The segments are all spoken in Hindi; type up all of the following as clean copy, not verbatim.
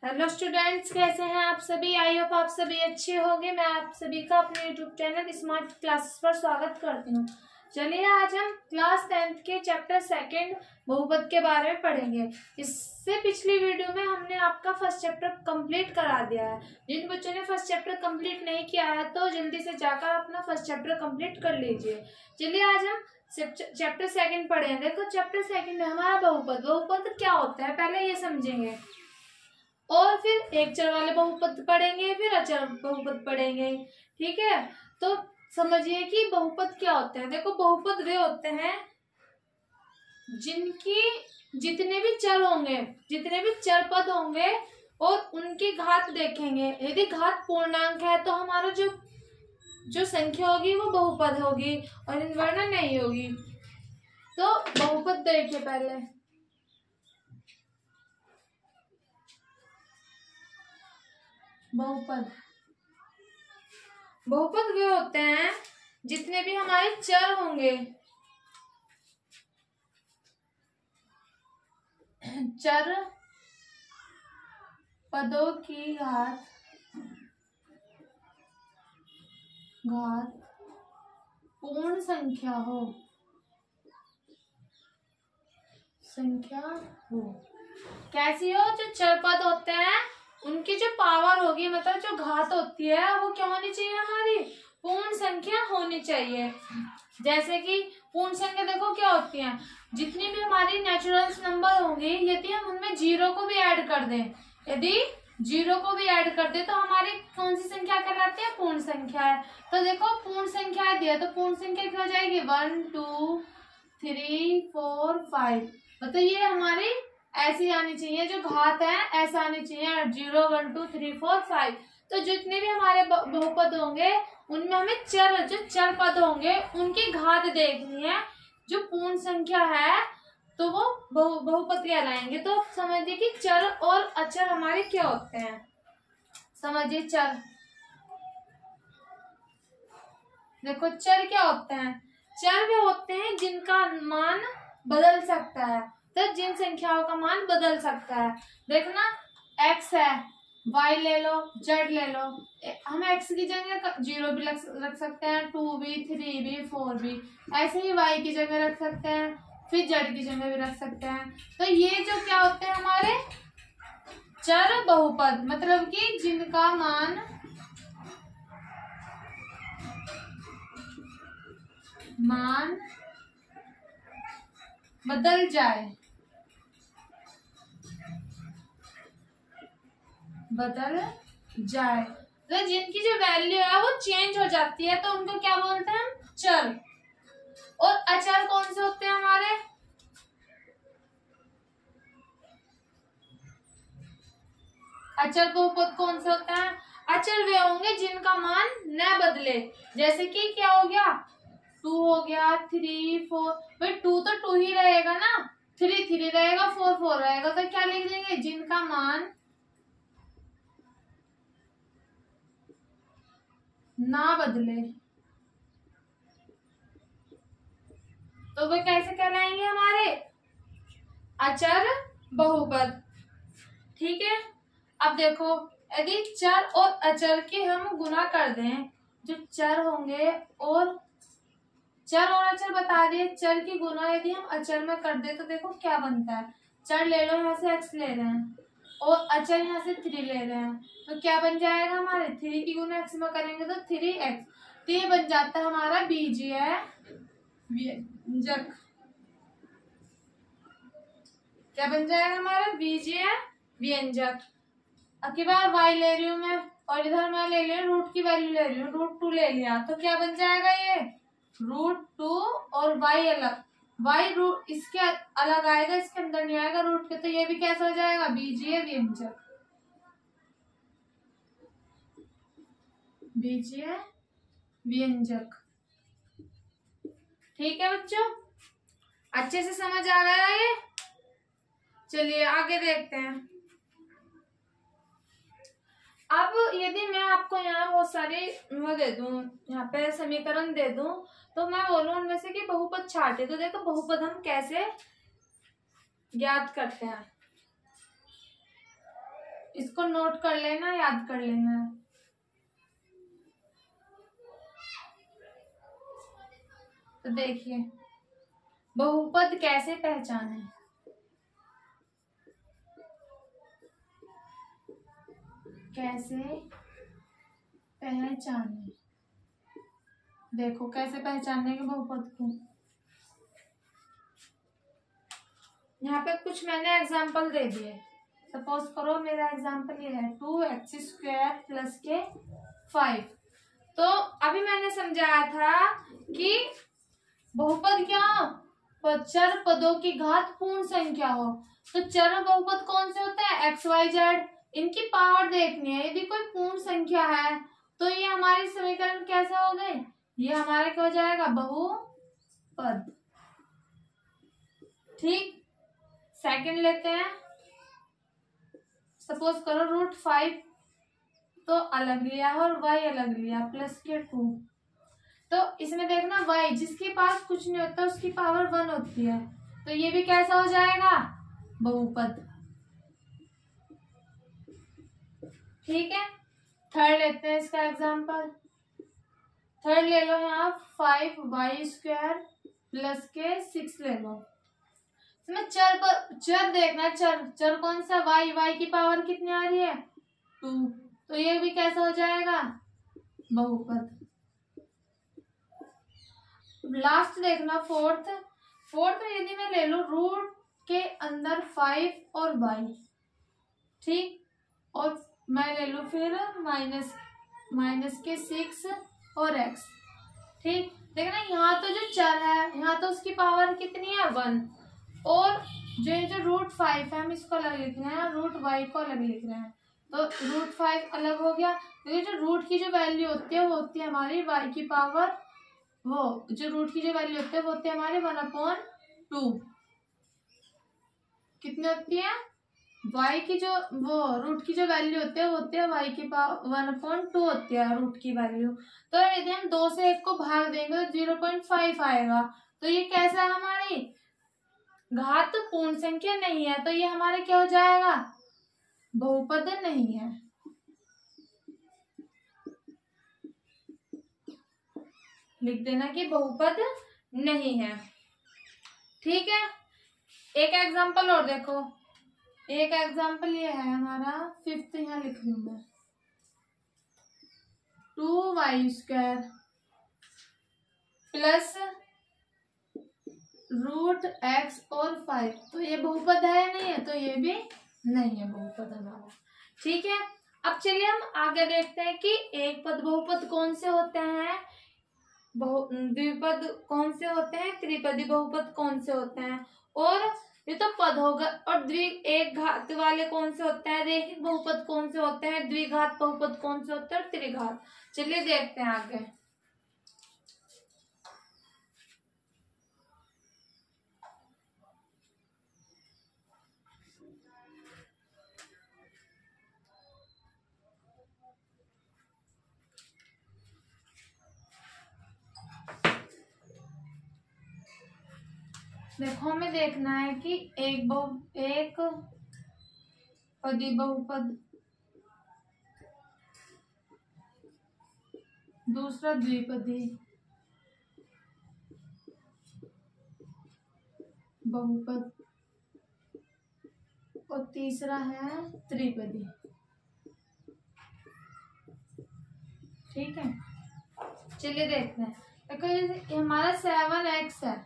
हेलो स्टूडेंट्स, कैसे हैं आप सभी। आई होप आप सभी अच्छे होंगे। मैं आप सभी का अपने यूट्यूब चैनल स्मार्ट क्लासेस पर स्वागत करती हूँ। चलिए आज हम क्लास 10th के चैप्टर 2 बहुपद के बारे में पढ़ेंगे। इससे पिछली वीडियो में हमने आपका फर्स्ट चैप्टर कंप्लीट करा दिया है। जिन बच्चों ने फर्स्ट चैप्टर कंप्लीट नहीं किया है तो जल्दी से जाकर अपना फर्स्ट चैप्टर कंप्लीट कर लीजिए। चलिए आज हम चैप्टर 2 पढ़ेंगे। देखो चैप्टर 2 में हमारा बहुपद क्या होता है पहले ये समझेंगे, और फिर एक चर वाले बहुपद पढ़ेंगे, फिर अचर बहुपद पढ़ेंगे। ठीक है, तो समझिए कि बहुपद क्या होते हैं। देखो बहुपद वे होते हैं जिनकी जितने भी चर होंगे, जितने भी चर पद होंगे और उनकी घात देखेंगे। यदि घात पूर्णांक है तो हमारा जो संख्या होगी वो बहुपद होगी और वरना नहीं होगी। तो बहुपद देखिए पहले। बहुपद वे होते हैं जितने भी हमारे चर होंगे, चर पदों की घात पूर्ण संख्या हो, कैसी हो। जो चर पद होते हैं उनकी जो पावर होगी, मतलब जो घात होती है वो क्या होनी चाहिए, हमारी पूर्ण संख्या होनी चाहिए। जैसे कि पूर्ण संख्या देखो क्या होती है, जितनी भी हमारी नेचुरल नंबर होंगी यदि हम उनमें जीरो को भी ऐड कर दें, तो हमारी कौन सी संख्या कहलाती है, पूर्ण संख्या है। तो देखो पूर्ण संख्या दिया तो पूर्ण संख्या क्या हो जाएगी, 1 2 3 4 5। मतलब ये हमारी ऐसी आनी चाहिए, जो घात है ऐसा आनी चाहिए, 0 1 2 3 4 5। तो जितने भी हमारे बहुपद होंगे उनमें हमें जो चर पद होंगे उनकी घात देखनी है। जो पूर्ण संख्या है तो वो बहुपद कहलाएंगे। तो समझिए कि चर और अचर हमारे क्या होते हैं। समझिए चर, देखो चर क्या होते हैं। चर वे होते हैं जिनका मान बदल सकता है, तो जिन संख्याओं का मान बदल सकता है। देखना x है, y ले लो, z ले लो। हम x की जगह 0 भी रख सकते हैं, 2 भी, 3 भी, 4 भी। ऐसे ही y की जगह रख सकते हैं, फिर z की जगह भी रख सकते हैं। तो ये जो क्या होते हैं हमारे चर बहुपद, मतलब कि जिनका मान बदल जाए, तो जिनकी जो वैल्यू है वो चेंज हो जाती है तो उनको क्या बोलते हैं हम, चर। और अचर कौन से होते हैं हमारे, अचर बहुपद कौन से होते हैं। अचर वे होंगे जिनका मान न बदले। जैसे कि क्या हो गया, 2 हो गया, 3 4। भाई 2 तो 2 ही रहेगा ना, 3 3 रहेगा, 4 4 रहेगा। तो क्या लिख देंगे, जिनका मान ना बदले। तो वे कैसे कहलाएंगे, हमारे अचर बहुपद। ठीक है, अब देखो यदि चर और अचर के हम गुना कर दें, जो चर होंगे और चर और अचर बता दिए, चर की गुना यदि हम अचर में कर दे तो देखो क्या बनता है। चर ले लो, यहाँ से x ले रहे हैं और अचर यहाँ से 3 ले रहे हैं, तो क्या बन जाएगा हमारे 3 की गुना x में करेंगे तो 3x। तो ये बन जाता है हमारा बीजीय व्यंजक। क्या बन जाएगा हमारा बीजीय व्यंजक। अब की बार y ले रही हूँ मैं और इधर मैं ले रही हूँ रूट की वैल्यू ले रही हूँ, √2 ले लिया तो क्या बन जाएगा, ये √2 और y अलग, y रूट इसके अलग आएगा, इसके अंदर नहीं आएगा रूट के। तो ये भी कैसा हो जाएगा, बीजीय व्यंजक। ठीक है बच्चों, अच्छे से समझ आ गया ये। चलिए आगे देखते हैं। अब यदि मैं आपको यहाँ बहुत सारे वो दे दूं, यहाँ पे समीकरण दे दूं, तो मैं बोलूं उनमें से कि बहुपद छाटे। तो देखो बहुपद हम कैसे ज्ञात करते हैं। इसको नोट कर लेना, याद कर लेना। तो देखिए बहुपद कैसे पहचाने। कैसे पहचाने, देखो कैसे पहचानेंगे बहुपद को। यहाँ पे कुछ मैंने एग्जांपल दे दिए। सपोज करो मेरा एग्जांपल ये है 2x² प्लस के 5। तो अभी मैंने समझाया था कि बहुपद क्या हो, चर पदों की घात पूर्ण संख्या हो। तो चर बहुपद कौन से होते हैं, x y z, इनकी पावर देखनी है। यदि कोई पूर्ण संख्या है तो ये हमारी समीकरण कैसा हो गए, ये हमारे क्या हो जाएगा, बहुपद। ठीक, सेकंड लेते हैं। सपोज करो √5 तो अलग लिया है और y अलग लिया प्लस के 2। तो इसमें देखना y जिसके पास कुछ नहीं होता उसकी पावर 1 होती है, तो ये भी कैसा हो जाएगा, बहुपद। ठीक है, थर्ड लेते हैं इसका एग्जांपल। थर्ड ले लो यहाँ 5y² प्लस के 6 ले लो। इसमें चर देखना, चर कौन सा, y की पावर कितनी आ रही है, 2। तो ये भी कैसा हो जाएगा, बहुपद। लास्ट देखना फोर्थ में यदि मैं ले लूं रूट के अंदर 5 और y, ठीक, और मैं ले लूं फिर माइनस के 6 और x। ठीक, देखना यहाँ तो जो चर है यहाँ तो उसकी पावर कितनी है, 1। और जो √5 है हम इसको अलग लिख रहे हैं, √y को अलग लिख रहे हैं। तो √5 अलग हो गया। तो ये जो रूट की जो वैल्यू होती है वो होती है हमारी y की पावर, वो जो रूट की जो वैल्यू होती है वो होती है हमारी 1/2। कितनी होती है, y की जो वो रूट की जो वैल्यू होती है वो होती है y की पावर 1/2 होती है रूट की वैल्यू। तो यदि हम 2 से 1 को भाग देंगे तो 0.5 आएगा। तो ये कैसा है, हमारी घात पूर्ण संख्या नहीं है, तो ये हमारे क्या हो जाएगा, बहुपद नहीं है। लिख देना कि बहुपद नहीं है। ठीक है, एक एग्जांपल और देखो। एक एग्जांपल ये है हमारा 5th, यहाँ लिख लूं मैं 2y² प्लस √x और 5। तो ये बहुपद है या नहीं है, तो ये भी नहीं है बहुपद हमारा। ठीक है, अब चलिए हम आगे देखते हैं कि एक पद बहुपद कौन से होते हैं, द्विपद कौन से होते हैं, त्रिपदी बहुपद कौन से होते हैं। और ये तो पद होगा। और एक घात वाले कौन से होते हैं, रैखिक बहुपद कौन से होते हैं, द्विघात बहुपद कौन से होते हैं, और त्रिघात। चलिए देखते हैं आगे। देखो हमें देखना है कि एक पदी बहुपद, दूसरा द्विपदी बहुपद और तीसरा है त्रिपदी। ठीक है, चलिए देखते हैं। देखो ये हमारा 7x है।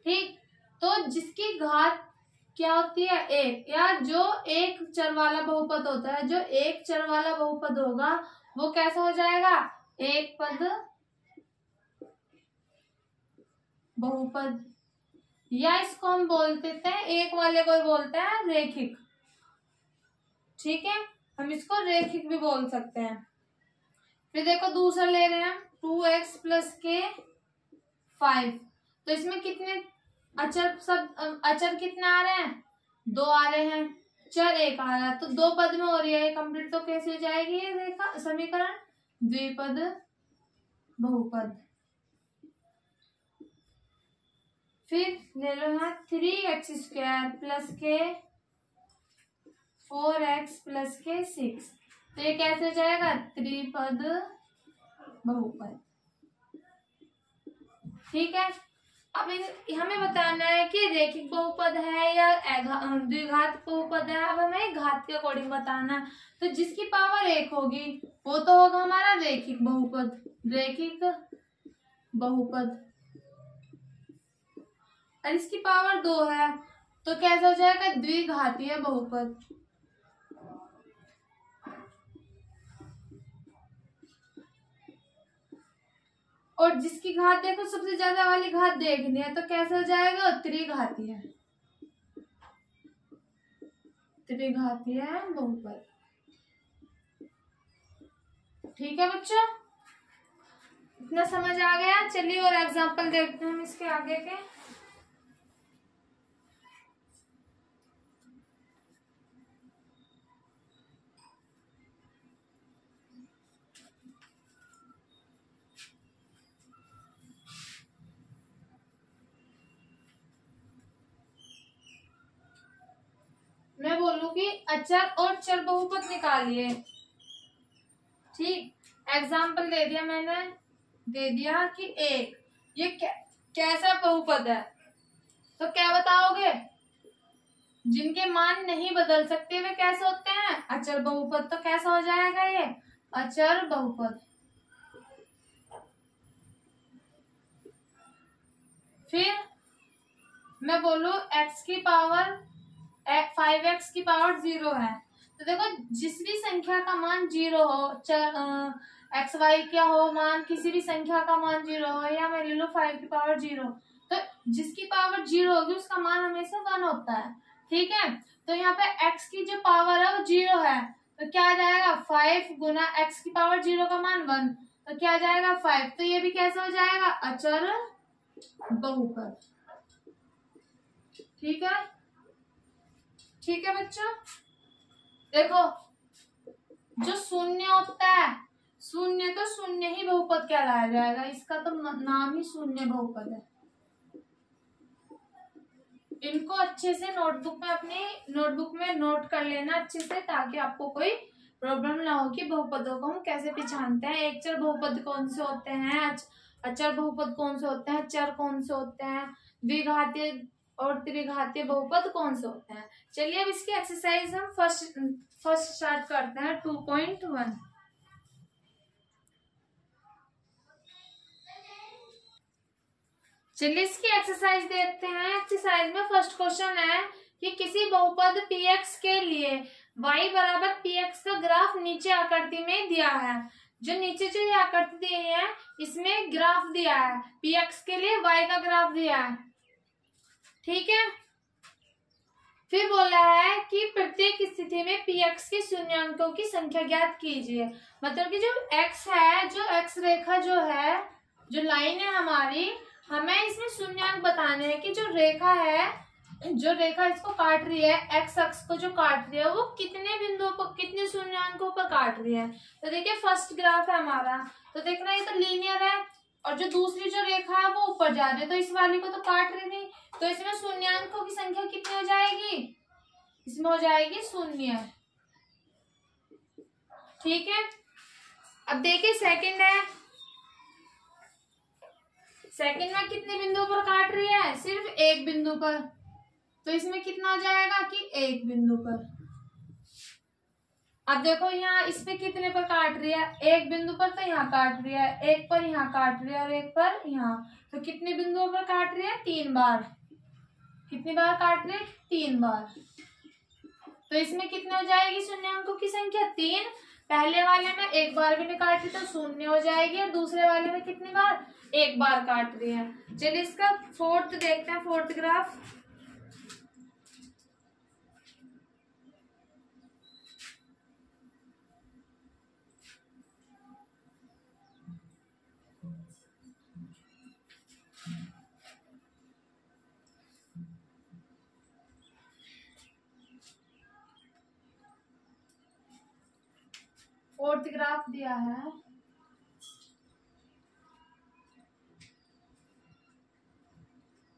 ठीक, तो जिसकी घात क्या होती है, 1, या जो एक चर वाला बहुपद होता है, जो एक चर वाला बहुपद होगा वो कैसा हो जाएगा, एक पद बहुपद, या इसको हम बोल देते हैं, एक वाले को बोलते हैं रैखिक। ठीक है, हम इसको रैखिक भी बोल सकते हैं। फिर देखो दूसरा ले रहे हैं 2x प्लस के 5। तो इसमें कितने अचर कितने आ रहे हैं, 2 आ रहे हैं, चर 1 आ रहा है। तो 2 पद में हो रही है कंप्लीट। तो कैसे हो जाएगी ये रेखा समीकरण, द्विपद बहुपद। फिर ले लो यहाँ 3x² प्लस के 4x प्लस के 6। तो ये कैसे हो जाएगा? त्रिपद बहुपद। ठीक है। अब हमें बताना है कि रेखिक बहुपद है या द्विघात बहुपद है। अब हमें घात के अकॉर्डिंग बताना है। तो जिसकी पावर 1 होगी वो तो होगा हमारा रेखिक बहुपद। रेखिक बहुपद। और इसकी पावर 2 है तो कैसा हो जाएगा? द्विघातीय बहुपद। और जिसकी घात देखो सबसे ज्यादा वाली घात देखनी है तो कैसे हो जाएगा? त्रिघातीय। त्रिघातीय बहुपद। ठीक है बच्चों, इतना समझ आ गया? चलिए और एग्जांपल देखते हैं हम इसके आगे के। मैं बोलूंगी अचर और चर बहुपद निकालिए। ठीक, एग्जाम्पल दे दिया मैंने, दे दिया कि एक ये कैसा बहुपद है। तो क्या बताओगे? जिनके मान नहीं बदल सकते वे कैसे होते हैं? अचर बहुपद। तो कैसा हो जाएगा ये? अचर बहुपद। फिर मैं बोलू x की पावर 5x की पावर 0 है। तो देखो जिस भी संख्या का मान 0 हो, एक्स वाई क्या हो मान, किसी भी संख्या का मान 0 हो, या मैं ले लो 5 की पावर 0, तो जिसकी पावर 0 होगी उसका मान हमेशा 1 होता है। ठीक है। तो यहाँ पे x की जो पावर है वो 0 है तो क्या आ जाएगा? 5 गुना x की पावर 0 का मान 1, तो क्या आ जाएगा? 5। तो ये भी कैसा हो जाएगा? अचर बहुपद। ठीक है। ठीक है बच्चों, देखो जो शून्य होता है, शून्य तो शून्य ही बहुपद कहलाया जाएगा। इसका तो नाम ही शून्य बहुपद है। इनको अच्छे से नोटबुक में, अपनी नोटबुक में नोट कर लेना अच्छे से, ताकि आपको कोई प्रॉब्लम ना हो कि बहुपदों को हम कैसे पहचानते हैं। एक चर बहुपद कौन से होते हैं, अचर बहुपद कौन से होते हैं, चर कौन से होते हैं, द्विघातीय और त्रिघातीय बहुपद कौन से होते हैं। चलिए अब इसकी एक्सरसाइज हम फर्स्ट स्टार्ट करते हैं 2.1। चलिए इसकी एक्सरसाइज देखते हैं। एक्सरसाइज में फर्स्ट क्वेश्चन है कि किसी बहुपद px के लिए y बराबर px का ग्राफ नीचे आकृति में दिया है। जो नीचे जो ये आकृति दी है इसमें ग्राफ दिया है, px के लिए y का ग्राफ दिया है। ठीक है। फिर बोला है कि प्रत्येक स्थिति में px के शून्यांकों की संख्या ज्ञात कीजिए। मतलब कि जो x है, जो x रेखा जो है, जो लाइन है हमारी, हमें इसमें शून्यांक बताने हैं कि जो रेखा है, जो रेखा इसको काट रही है, x अक्ष को जो काट रही है, वो कितने बिंदुओं पर, कितने शून्यांकों पर काट रही है। तो देखिए फर्स्ट ग्राफ है हमारा, तो देखना ये तो लीनियर है, और जो दूसरी जो रेखा है वो ऊपर जा रही है, तो इस वाली को तो काट रही नहीं, तो इसमें शून्यांकों की संख्या कितनी हो जाएगी? इसमें हो जाएगी 0। ठीक है। अब देखिए सेकंड है, सेकंड में कितने बिंदुओं पर काट रही है? सिर्फ एक बिंदु पर, तो इसमें कितना हो जाएगा कि एक बिंदु पर। अब देखो यहाँ इस पे कितने पर काट रही है? एक बिंदु पर, तो यहाँ काट रही है, एक पर यहाँ काट रही है और एक पर यहाँ, तो कितने बिंदुओं पर काट रही है? 3 बार। कितनी बार काट रही है? 3 बार। तो इसमें कितने हो जाएगी शून्यांकों की संख्या? 3। पहले वाले में एक बार भी नहीं काट रही तो 0 हो जाएगी, और दूसरे वाले में कितनी बार? एक बार काट रही है। चलिए इसका फोर्थ देखते हैं, फोर्थ ग्राफ। फोर्थ ग्राफ दिया है,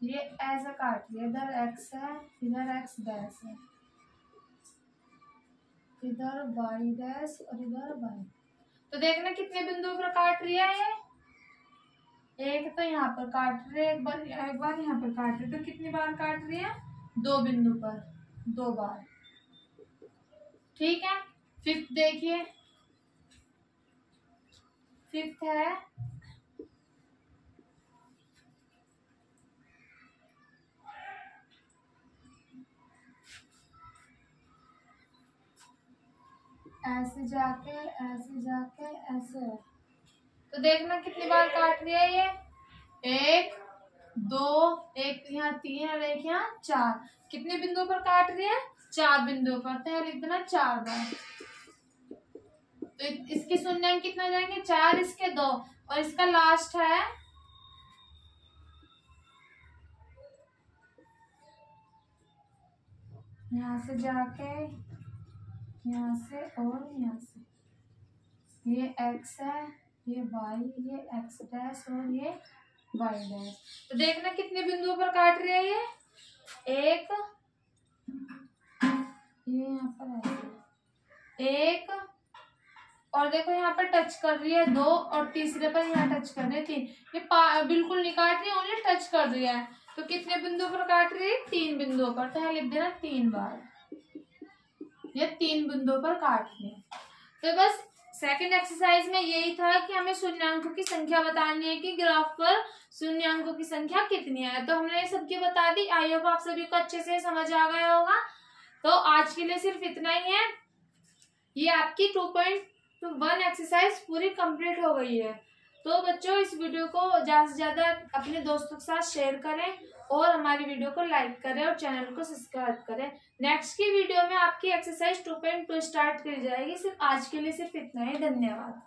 ये ऐसा काट लिया, इधर x है, इधर x डैश है। इधर y डैश और इधर y। तो देखना कितने बिंदुओं पर काट रही है ये, एक तो यहाँ पर काट रही है, एक बार यहाँ पर काट रही है, तो कितनी बार काट रही है, 2 बिंदु पर 2 बार। ठीक है। फिफ्थ देखिए, फिफ्थ है ऐसे जाके ऐसे, तो देखना कितनी बार काट रही है ये, 1 2, एक यहाँ 3 और एक यहाँ 4। कितने बिंदुओं पर काट रही है, 4 बिंदुओं पर, तो लिख देना 4 बार। तो इसके शून्यांक कितना जाएंगे, 4, इसके 2 और इसका लास्ट है यहाँ से जाके यहाँ से और यहाँ से, ये x है, ये y, ये x डैश और ये y डैश। तो देखना कितने बिंदुओं पर काट रही है ये, 1, ये यहाँ पर है 1 और देखो यहाँ पर टच कर रही है 2 और तीसरे पर यहाँ टच कर रही है 3। ये बिल्कुल नहीं काट रही है, ओनली टच कर रही है। तो कितने बिंदुओं पर काट रही है, 3 बिंदुओं पर, तो यहाँ लिख देना 3 बार। ये 3 बिंदुओं पर काट रही है। तो बस सेकंड एक्सरसाइज में यही था कि हमें शून्यांकों की संख्या बतानी है कि ग्राफ पर शून्यांकों की संख्या कितनी है। तो हमने ये सबकी बता दी। आई होप आप सभी को अच्छे से समझ आ गया होगा। तो आज के लिए सिर्फ इतना ही है। ये आपकी 2.1 एक्सरसाइज पूरी कंप्लीट हो गई है। तो बच्चों इस वीडियो को ज्यादा से ज्यादा अपने दोस्तों के साथ शेयर करें और हमारी वीडियो को लाइक करें और चैनल को सब्सक्राइब करें। नेक्स्ट की वीडियो में आपकी एक्सरसाइज 2.2 स्टार्ट की जाएगी। सिर्फ आज के लिए सिर्फ इतना ही। धन्यवाद।